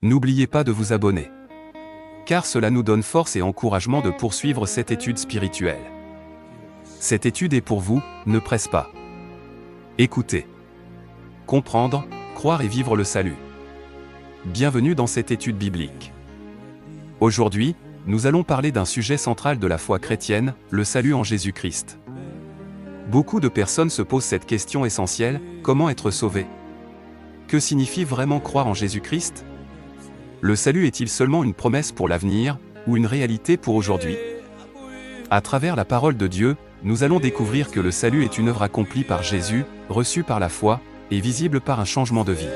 N'oubliez pas de vous abonner, car cela nous donne force et encouragement de poursuivre cette étude spirituelle. Cette étude est pour vous, ne presse pas. Écoutez, comprendre, croire et vivre le salut. Bienvenue dans cette étude biblique. Aujourd'hui, nous allons parler d'un sujet central de la foi chrétienne, le salut en Jésus-Christ. Beaucoup de personnes se posent cette question essentielle, comment être sauvé? Que signifie vraiment croire en Jésus-Christ? Le salut est-il seulement une promesse pour l'avenir, ou une réalité pour aujourd'hui? À travers la parole de Dieu, nous allons découvrir que le salut est une œuvre accomplie par Jésus, reçue par la foi, et visible par un changement de vie.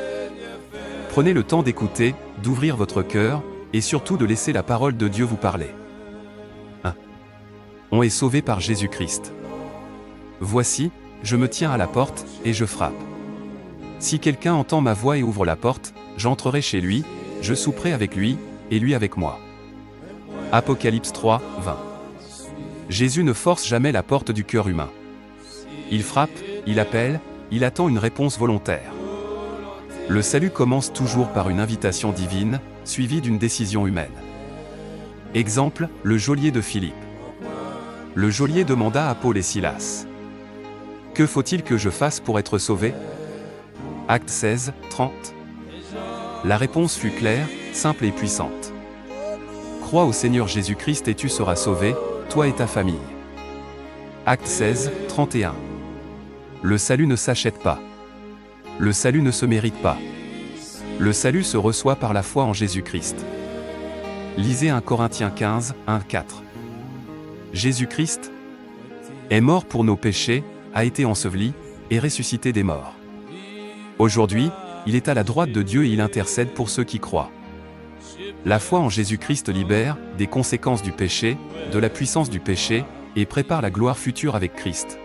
Prenez le temps d'écouter, d'ouvrir votre cœur, et surtout de laisser la parole de Dieu vous parler. 1. On est sauvé par Jésus-Christ. Voici, je me tiens à la porte, et je frappe. Si quelqu'un entend ma voix et ouvre la porte, j'entrerai chez lui, je souperai avec lui, et lui avec moi. Apocalypse 3, 20. Jésus ne force jamais la porte du cœur humain. Il frappe, il appelle, il attend une réponse volontaire. Le salut commence toujours par une invitation divine, suivie d'une décision humaine. Exemple, le geôlier de Philippe. Le geôlier demanda à Paul et Silas: que faut-il que je fasse pour être sauvé? Actes 16, 30. La réponse fut claire, simple et puissante. Crois au Seigneur Jésus-Christ et tu seras sauvé, toi et ta famille. Actes 16, 31. Le salut ne s'achète pas. Le salut ne se mérite pas. Le salut se reçoit par la foi en Jésus-Christ. Lisez 1 Corinthiens 15, 1, 4. Jésus-Christ est mort pour nos péchés, a été enseveli, et ressuscité des morts. Aujourd'hui, il est à la droite de Dieu et il intercède pour ceux qui croient. La foi en Jésus-Christ libère des conséquences du péché, de la puissance du péché, et prépare la gloire future avec Christ.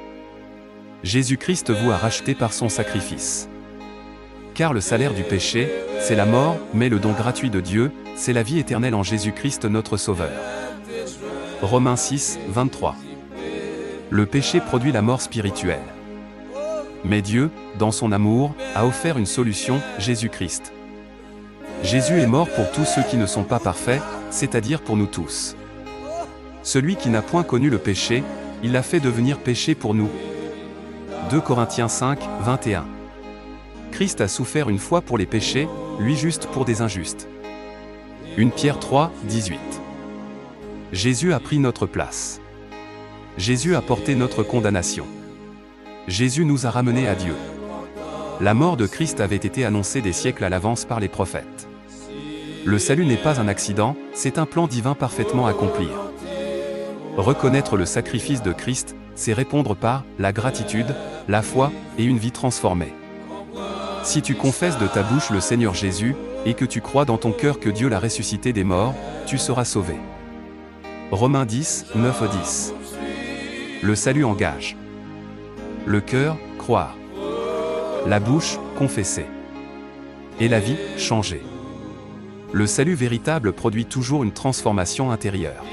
Jésus-Christ vous a racheté par son sacrifice. Car le salaire du péché, c'est la mort, mais le don gratuit de Dieu, c'est la vie éternelle en Jésus-Christ notre Sauveur. Romains 6, 23. Le péché produit la mort spirituelle. Mais Dieu, dans son amour, a offert une solution, Jésus-Christ. Jésus est mort pour tous ceux qui ne sont pas parfaits, c'est-à-dire pour nous tous. Celui qui n'a point connu le péché, il l'a fait devenir péché pour nous. 2 Corinthiens 5, 21. Christ a souffert une fois pour les péchés, lui juste pour des injustes. 1 Pierre 3, 18. Jésus a pris notre place. Jésus a porté notre condamnation. Jésus nous a ramenés à Dieu. La mort de Christ avait été annoncée des siècles à l'avance par les prophètes. Le salut n'est pas un accident, c'est un plan divin parfaitement accompli. Reconnaître le sacrifice de Christ, c'est répondre par la gratitude, la foi et une vie transformée. Si tu confesses de ta bouche le Seigneur Jésus, et que tu crois dans ton cœur que Dieu l'a ressuscité des morts, tu seras sauvé. Romains 10, 9, 10. Le salut engage. Le cœur, croire. La bouche, confesser. Et la vie, changer. Le salut véritable produit toujours une transformation intérieure.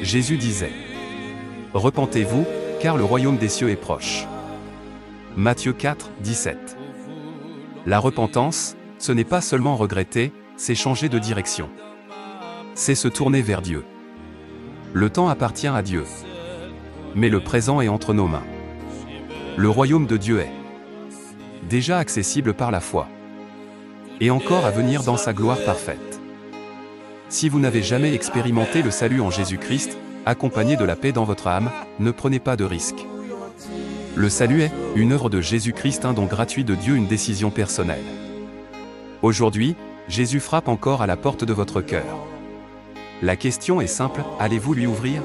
Jésus disait: repentez-vous, car le royaume des cieux est proche. Matthieu 4, 17. La repentance, ce n'est pas seulement regretter, c'est changer de direction. C'est se tourner vers Dieu. Le temps appartient à Dieu. Mais le présent est entre nos mains. Le royaume de Dieu est déjà accessible par la foi. Et encore à venir dans sa gloire parfaite. Si vous n'avez jamais expérimenté le salut en Jésus-Christ, accompagné de la paix dans votre âme, ne prenez pas de risques. Le salut est une œuvre de Jésus-Christ, un don gratuit de Dieu, une décision personnelle. Aujourd'hui, Jésus frappe encore à la porte de votre cœur. La question est simple, allez-vous lui ouvrir ?